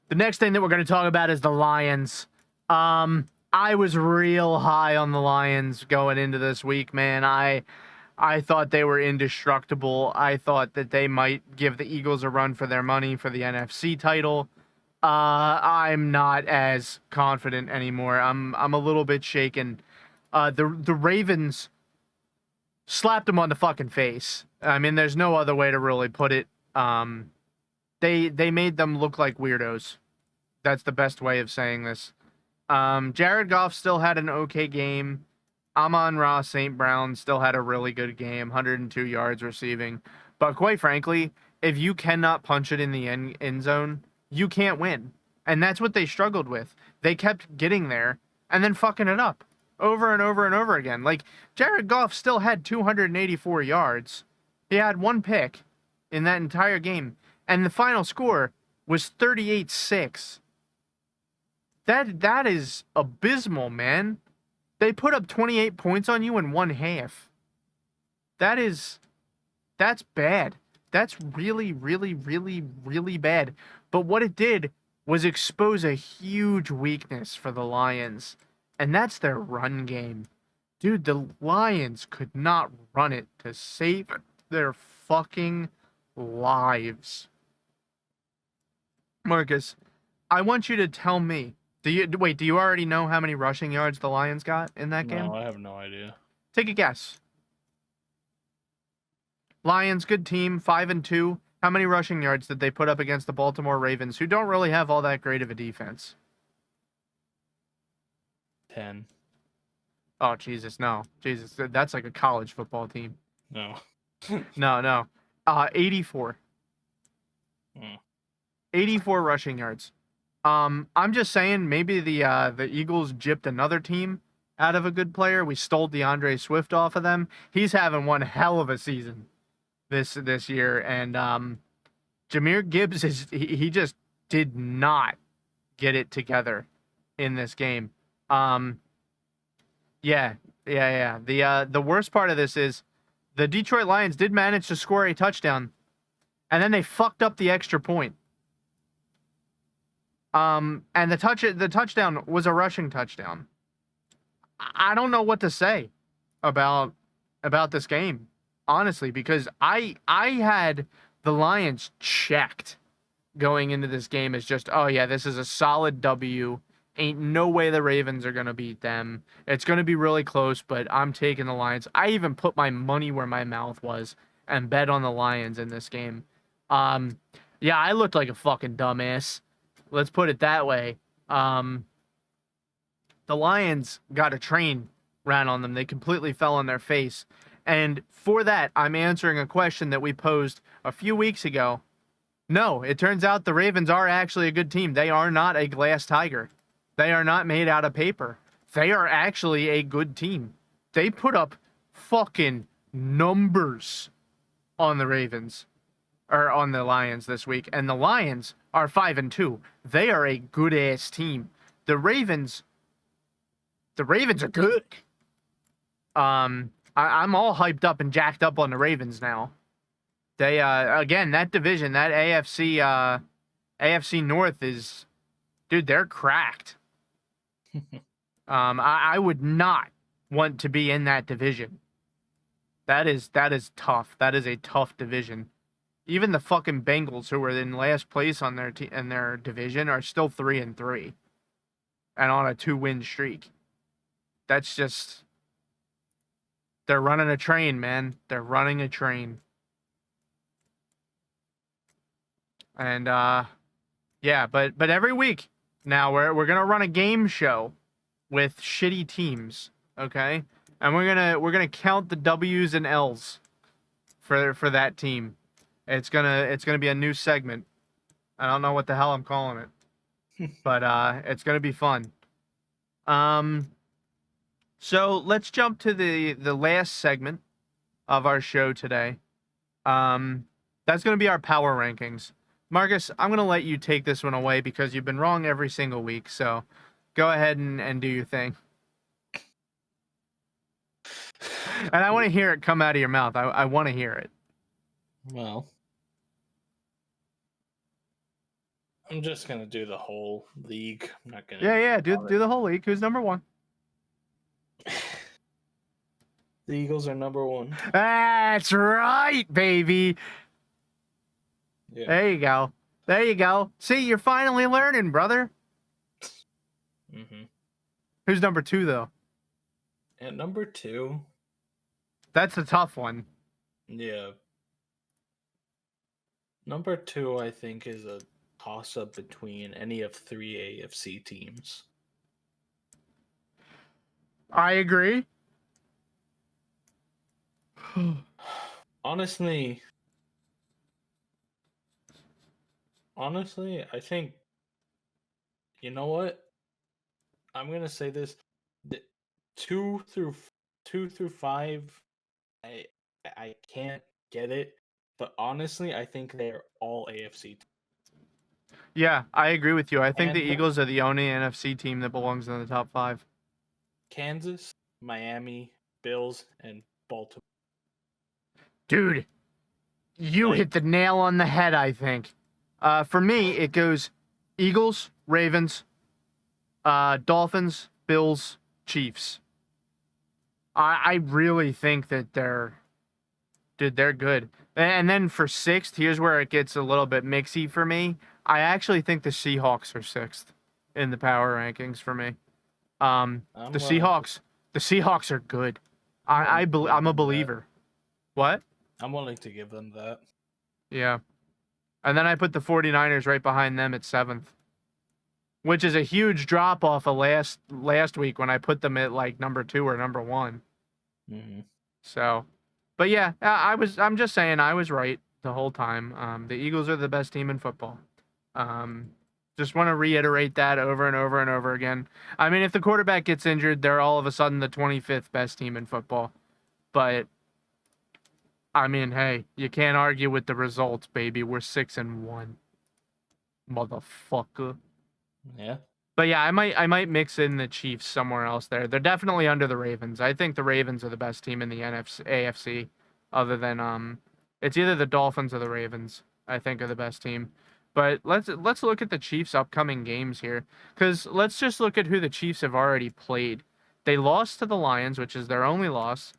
The next thing that we're going to talk about is the Lions. I was real high on the Lions going into this week, man. I thought they were indestructible. I thought that they might give the Eagles a run for their money for the NFC title. I'm not as confident anymore. I'm a little bit shaken. The Ravens slapped them on the fucking face. I mean, there's no other way to really put it. They made them look like weirdos. That's the best way of saying this. Jared Goff still had an okay game. Amon-Ra St. Brown still had a really good game, 102 yards receiving. But quite frankly, if you cannot punch it in the end zone, you can't win. And that's what they struggled with. They kept getting there and then fucking it up over and over and over again. Like, Jared Goff still had 284 yards. He had one pick in that entire game. And the final score was 38-6. That is abysmal, man. They put up 28 points on you in one half. That's bad. That's really, really, really, really bad. But what it did was expose a huge weakness for the Lions, and that's their run game. Dude, the Lions could not run it to save their fucking lives. Marcus, I want you to tell me, do you already know how many rushing yards the Lions got in that game? No, I have no idea. Take a guess. Lions, good team, 5-2. How many rushing yards did they put up against the Baltimore Ravens, who don't really have all that great of a defense? 10. Oh, Jesus, no. Jesus, that's like a college football team. No. No. 84. 84 rushing yards. I'm just saying, maybe the Eagles gypped another team out of a good player. We stole DeAndre Swift off of them. He's having one hell of a season this year, and Jahmyr Gibbs he just did not get it together in this game. Yeah. The worst part of this is the Detroit Lions did manage to score a touchdown, and then they fucked up the extra point. And the touchdown was a rushing touchdown. I don't know what to say about this game, honestly, because I had the Lions checked going into this game as just, oh yeah, this is a solid W. Ain't no way the Ravens are going to beat them. It's going to be really close, but I'm taking the Lions. I even put my money where my mouth was and bet on the Lions in this game. Yeah, I looked like a fucking dumbass. Let's put it that way. The Lions got a train ran on them. They completely fell on their face. And for that, I'm answering a question that we posed a few weeks ago. No, it turns out the Ravens are actually a good team. They are not a glass tiger. They are not made out of paper. They are actually a good team. They put up fucking numbers on the Ravens or on the Lions this week, and the Lions are 5-2. They are a good ass team. The Ravens are good. I'm all hyped up and jacked up on the Ravens now. They again, that division, that AFC North is, dude, they're cracked. I would not want to be in that division. That is tough. That is a tough division. Even the fucking Bengals, who were in last place on their in their division, are still 3-3, and on a 2-win streak. That's just, they're running a train, man. They're running a train. And yeah, but every week now we're gonna run a game show with shitty teams, okay? And we're gonna count the W's and L's for that team. It's gonna be a new segment. I don't know what the hell I'm calling it, but it's gonna be fun. So let's jump to the last segment of our show today. That's gonna be our power rankings. Marcus, I'm going to let you take this one away because you've been wrong every single week. So go ahead and do your thing. And I want to hear it come out of your mouth. I want to hear it. Well, I'm just going to do the whole league. I'm not going to. Yeah. Do the whole league. Who's number one? The Eagles are number one. That's right, baby. Yeah. There you go. See, you're finally learning, brother. Mm-hmm. Who's number two, though? At number two. That's a tough one. Yeah. Number two, I think, is a toss-up between any of three AFC teams. I agree. Honestly, I think, you know what? I'm gonna say this: two through five, I can't get it. But honestly, I think they're all AFC. Yeah, I agree with you. I think the Eagles are the only NFC team that belongs in the top 5. Kansas, Miami, Bills, and Baltimore. Dude, you hit the nail on the head, I think. For me, it goes Eagles, Ravens, Dolphins, Bills, Chiefs. I really think that they're good. And then for 6th, here's where it gets a little bit mixy for me. I actually think the Seahawks are 6th in the power rankings for me. The Seahawks are good. I'm a believer. What? I'm willing to give them that. Yeah. And then I put the 49ers right behind them at 7th. Which is a huge drop off of last week when I put them at like number 2 or number 1. Mm-hmm. So, but yeah, I'm just saying I was right the whole time. The Eagles are the best team in football. Just want to reiterate that over and over and over again. I mean, if the quarterback gets injured, they're all of a sudden the 25th best team in football. But I mean, hey, you can't argue with the results, baby. We're 6-1, motherfucker. Yeah. But yeah, I might mix in the Chiefs somewhere else there. They're definitely under the Ravens. I think the Ravens are the best team in the AFC, other than it's either the Dolphins or the Ravens. I think are the best team. But let's look at the Chiefs' upcoming games here, because let's just look at who the Chiefs have already played. They lost to the Lions, which is their only loss.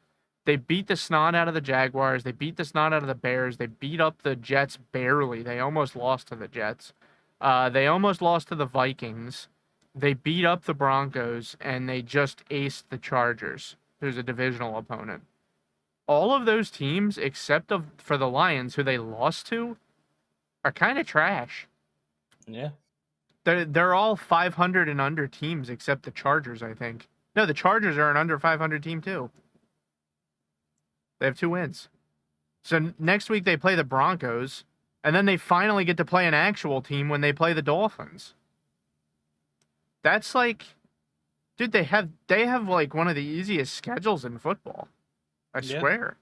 They beat the snot out of the Jaguars. They beat the snot out of the Bears. They beat up the Jets barely. They almost lost to the Jets. They almost lost to the Vikings. They beat up the Broncos, and they just aced the Chargers, who's a divisional opponent. All of those teams, except for the Lions, who they lost to, are kind of trash. Yeah. They're all 500 and under teams, except the Chargers, I think. No, the Chargers are an under 500 team too. They have 2 wins. So next week they play the Broncos, and then they finally get to play an actual team when they play the Dolphins. That's like, dude, they have like one of the easiest schedules in football. I Yeah. swear.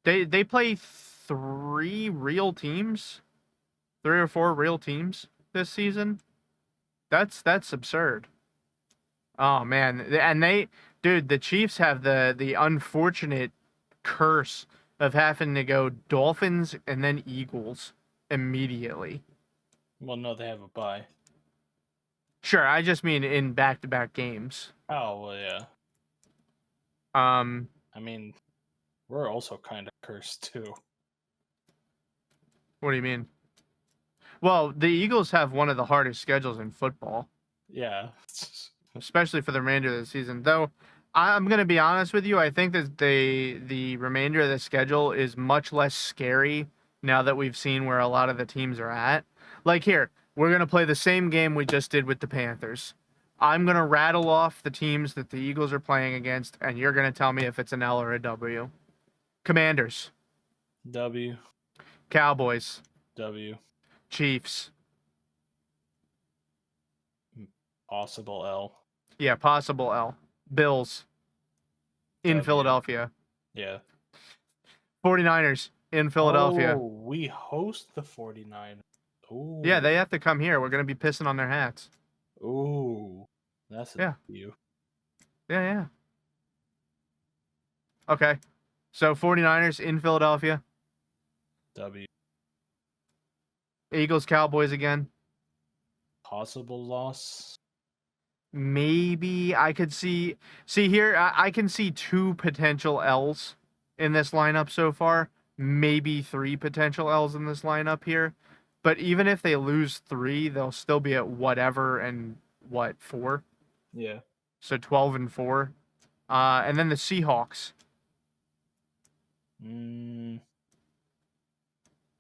They play 3 real teams, 3 or 4 real teams this season. That's absurd. Oh man, and dude, the Chiefs have the unfortunate curse of having to go Dolphins and then Eagles immediately. Well, no, they have a bye. Sure, I just mean in back-to-back games. Oh, well, yeah. I mean, we're also kind of cursed too. What do you mean? Well, the Eagles have one of the hardest schedules in football, Yeah. especially for the remainder of the season. Though I'm going to be honest with you, I think that the remainder of the schedule is much less scary now that we've seen where a lot of the teams are at. Like here, we're going to play the same game we just did with the Panthers. I'm going to rattle off the teams that the Eagles are playing against, and you're going to tell me if it's an L or a W. Commanders, W. Cowboys, W. Chiefs. Possible L. Yeah, possible L. Bills in W. Philadelphia. Yeah. 49ers in Philadelphia. Oh, we host the 49ers. Ooh. Yeah, they have to come here. We're going to be pissing on their hats. Ooh. That's a Yeah. W. Yeah. Okay. So 49ers in Philadelphia. W. Eagles, Cowboys again. Possible loss. Maybe I could see here, I can see 2 potential L's in this lineup so far. Maybe 3 potential L's in this lineup here. But even if they lose 3, they'll still be at whatever and 4? Yeah. So 12-4. And then the Seahawks.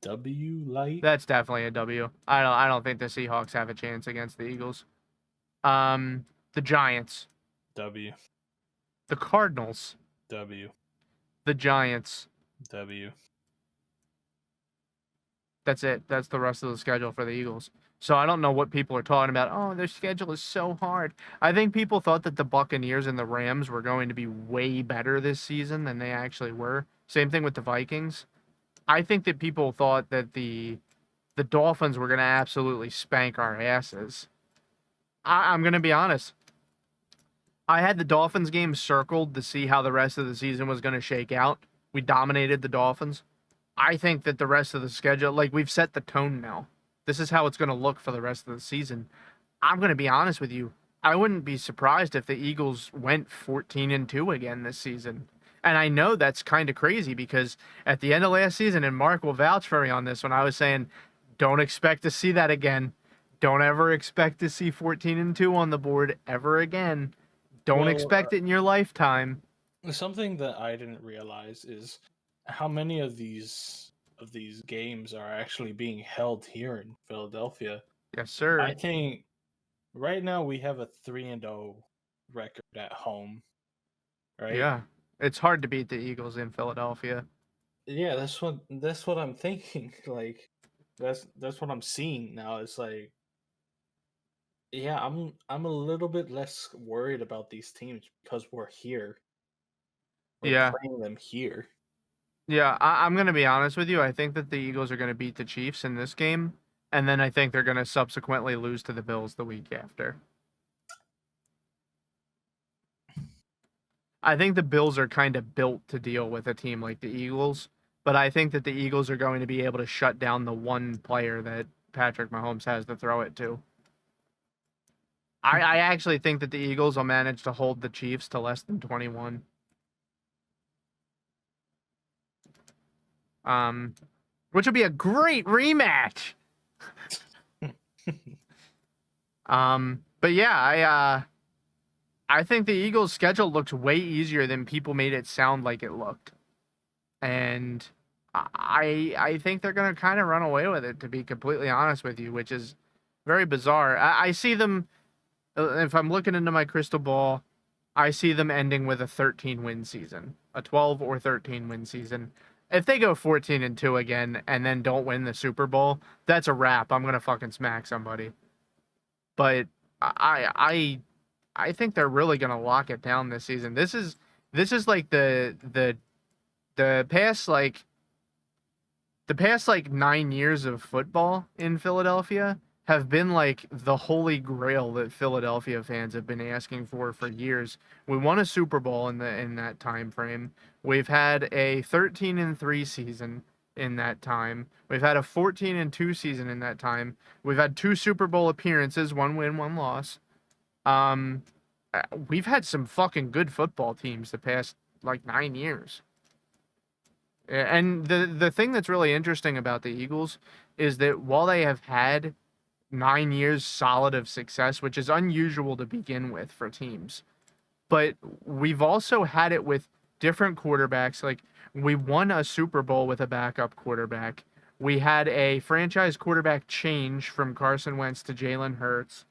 W light. That's definitely a W. I don't think the Seahawks have a chance against the Eagles. The Giants. W. The Cardinals. W. The Giants. W. That's it. That's the rest of the schedule for the Eagles. So I don't know what people are talking about. Oh, their schedule is so hard. I think people thought that the Buccaneers and the Rams were going to be way better this season than they actually were. Same thing with the Vikings. I think that people thought that the Dolphins were going to absolutely spank our asses. I'm going to be honest. I had the Dolphins game circled to see how the rest of the season was going to shake out. We dominated the Dolphins. I think that the rest of the schedule, like we've set the tone now. This is how it's going to look for the rest of the season. I'm going to be honest with you. I wouldn't be surprised if the Eagles went 14-2 again this season. And I know that's kind of crazy because at the end of last season, and Mark will vouch for me on this one, I was saying, don't expect to see that again. Don't ever expect to see 14-2 on the board ever again. Don't expect it in your lifetime. Something that I didn't realize is how many of these games are actually being held here in Philadelphia. Yes, sir. I think right now we have a 3-0 record at home. Right? Yeah. It's hard to beat the Eagles in Philadelphia. Yeah, that's what I'm thinking. Like that's what I'm seeing now. It's like, yeah, I'm a little bit less worried about these teams because we're here. We're playing them here. Yeah, I'm going to be honest with you. I think that the Eagles are going to beat the Chiefs in this game, and then I think they're going to subsequently lose to the Bills the week after. I think the Bills are kind of built to deal with a team like the Eagles, but I think that the Eagles are going to be able to shut down the one player that Patrick Mahomes has to throw it to. I actually think that the Eagles will manage to hold the Chiefs to less than 21. Which would be a great rematch. But yeah, I think the Eagles' schedule looked way easier than people made it sound like it looked. And I think they're going to kind of run away with it, to be completely honest with you, which is very bizarre. I see them, if I'm looking into my crystal ball, I see them ending with a 13 win season, a 12 or 13 win season. If they go 14-2 again and then don't win the Super Bowl, that's a wrap. I'm going to fucking smack somebody. But I think they're really going to lock it down this season. This is like the past 9 years of football in Philadelphia have been like the holy grail that Philadelphia fans have been asking for years. We won a Super Bowl in that time frame. We've had a 13-3 season in that time. We've had a 14-2 season in that time. We've had 2 Super Bowl appearances, 1 win, 1 loss. Um, we've had some fucking good football teams the past 9 years. And the thing that's really interesting about the Eagles is that while they have had 9 years solid of success, which is unusual to begin with for teams, but we've also had it with different quarterbacks. Like, we won a Super Bowl with a backup quarterback. We had a franchise quarterback change from Carson Wentz to Jalen Hurts.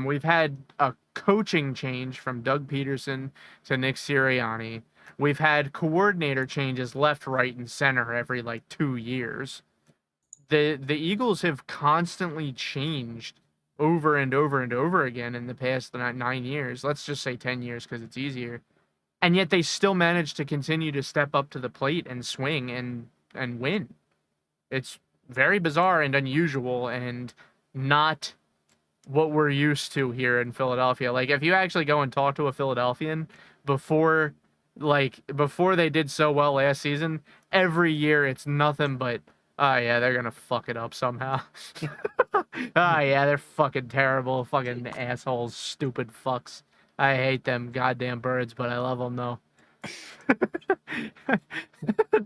We've had a coaching change from Doug Peterson to Nick Sirianni. We've had coordinator changes left, right, and center every 2 years. The Eagles have constantly changed over and over and over again in the past 9 years. Let's just say 10 years because it's easier. And yet they still manage to continue to step up to the plate and swing and win. It's very bizarre and unusual and not what we're used to here in Philadelphia. Like, if you actually go and talk to a Philadelphian before they did so well last season, every year it's nothing but, oh yeah, they're gonna fuck it up somehow. Oh yeah, they're fucking terrible, fucking assholes, stupid fucks. I hate them goddamn birds, but I love them though.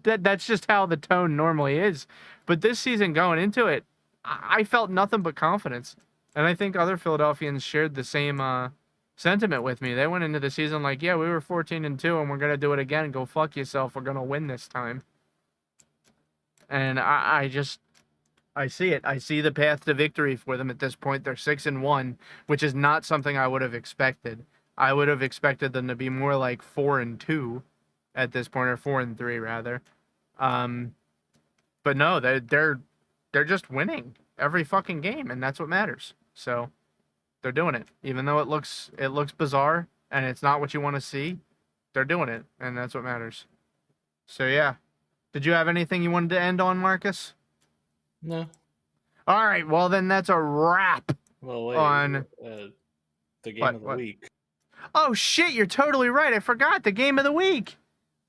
That's just how the tone normally is. But this season going into it, I felt nothing but confidence. And I think other Philadelphians shared the same sentiment with me. They went into the season like, yeah, we were 14-2 and we're going to do it again. Go fuck yourself. We're going to win this time. And I see it. I see the path to victory for them at this point. They're 6-1, which is not something I would have expected. I would have expected them to be more like 4-2 at this point, or 4-3 rather. But no, they're just winning every fucking game, and that's what matters. So they're doing it, even though it looks bizarre and it's not what you want to see. They're doing it, and that's what matters. So yeah, did you have anything you wanted to end on, Marcus? No. All right, well then that's a wrap. Well, wait, on the game of the week. Oh shit, you're totally right. I forgot the game of the week.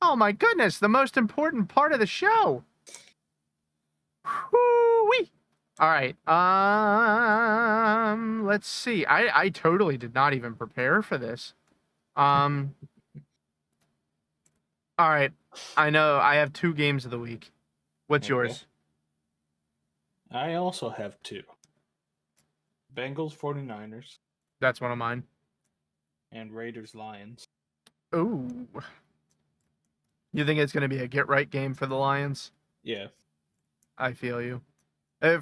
Oh my goodness, the most important part of the show. Whoo-wee. All right. Let's see. I totally did not even prepare for this. All right. I know I have 2 games of the week. What's yours? I also have 2. Bengals 49ers. That's one of mine. And Raiders Lions. Ooh. You think it's going to be a get-right game for the Lions? Yeah. I feel you.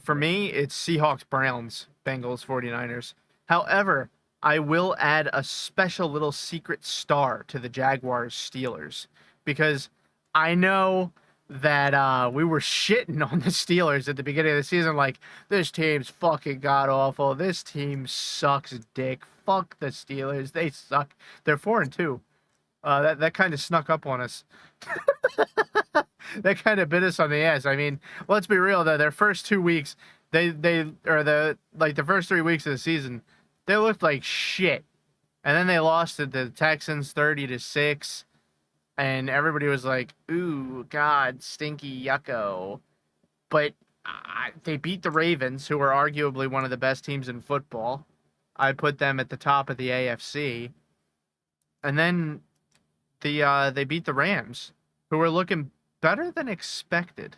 For me, it's Seahawks, Browns, Bengals, 49ers. However, I will add a special little secret star to the Jaguars, Steelers, because I know that we were shitting on the Steelers at the beginning of the season, like, this team's fucking god-awful. This team sucks dick. Fuck the Steelers. They suck. They're 4-2. That kind of snuck up on us. That kind of bit us on the ass. I mean, let's be real though. Their first 2 weeks, the first 3 weeks of the season, they looked like shit, and then they lost to the Texans 30-6, and everybody was like, "Ooh, God, stinky yucko." But they beat the Ravens, who are arguably one of the best teams in football. I put them at the top of the AFC, and then they beat the Rams, who are looking better than expected.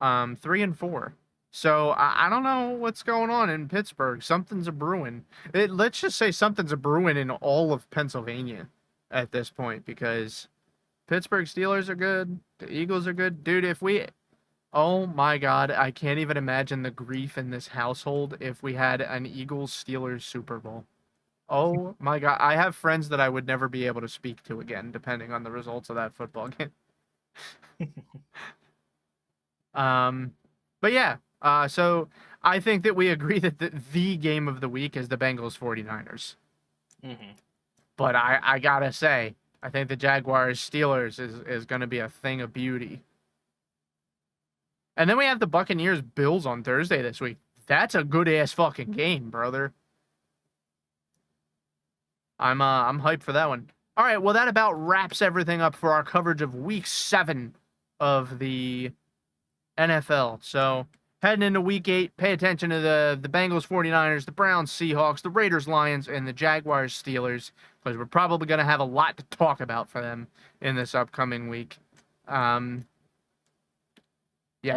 3-4. So I don't know what's going on in Pittsburgh. Something's a brewing. Let's just say something's a brewing in all of Pennsylvania at this point because Pittsburgh Steelers are good. The Eagles are good. Dude, if we oh my God, I can't even imagine the grief in this household if we had an Eagles Steelers Super Bowl. Oh my God, I have friends that I would never be able to speak to again, depending on the results of that football game. Um, but yeah, so I think that we agree that the game of the week is the Bengals 49ers. Mm-hmm. But I gotta say, I think the Jaguars Steelers is going to be a thing of beauty. And then we have the Buccaneers Bills on Thursday this week. That's a good ass fucking game, brother. I'm hyped for that one. All right, well that about wraps everything up for our coverage of week 7 of the NFL. So, heading into week 8, pay attention to the Bengals 49ers, the Browns Seahawks, the Raiders Lions and the Jaguars Steelers because we're probably going to have a lot to talk about for them in this upcoming week. Yeah,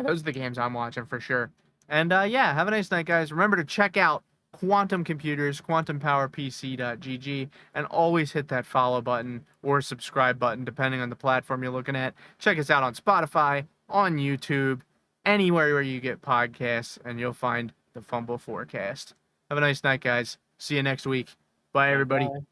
those are the games I'm watching for sure. And yeah, have a nice night, guys. Remember to check out Quantum Computers, quantumpowerpc.gg, and always hit that follow button or subscribe button, depending on the platform you're looking at. Check us out on Spotify, on YouTube, anywhere where you get podcasts, and you'll find the Fumble Forecast. Have a nice night, guys. See you next week. Bye, everybody. Bye.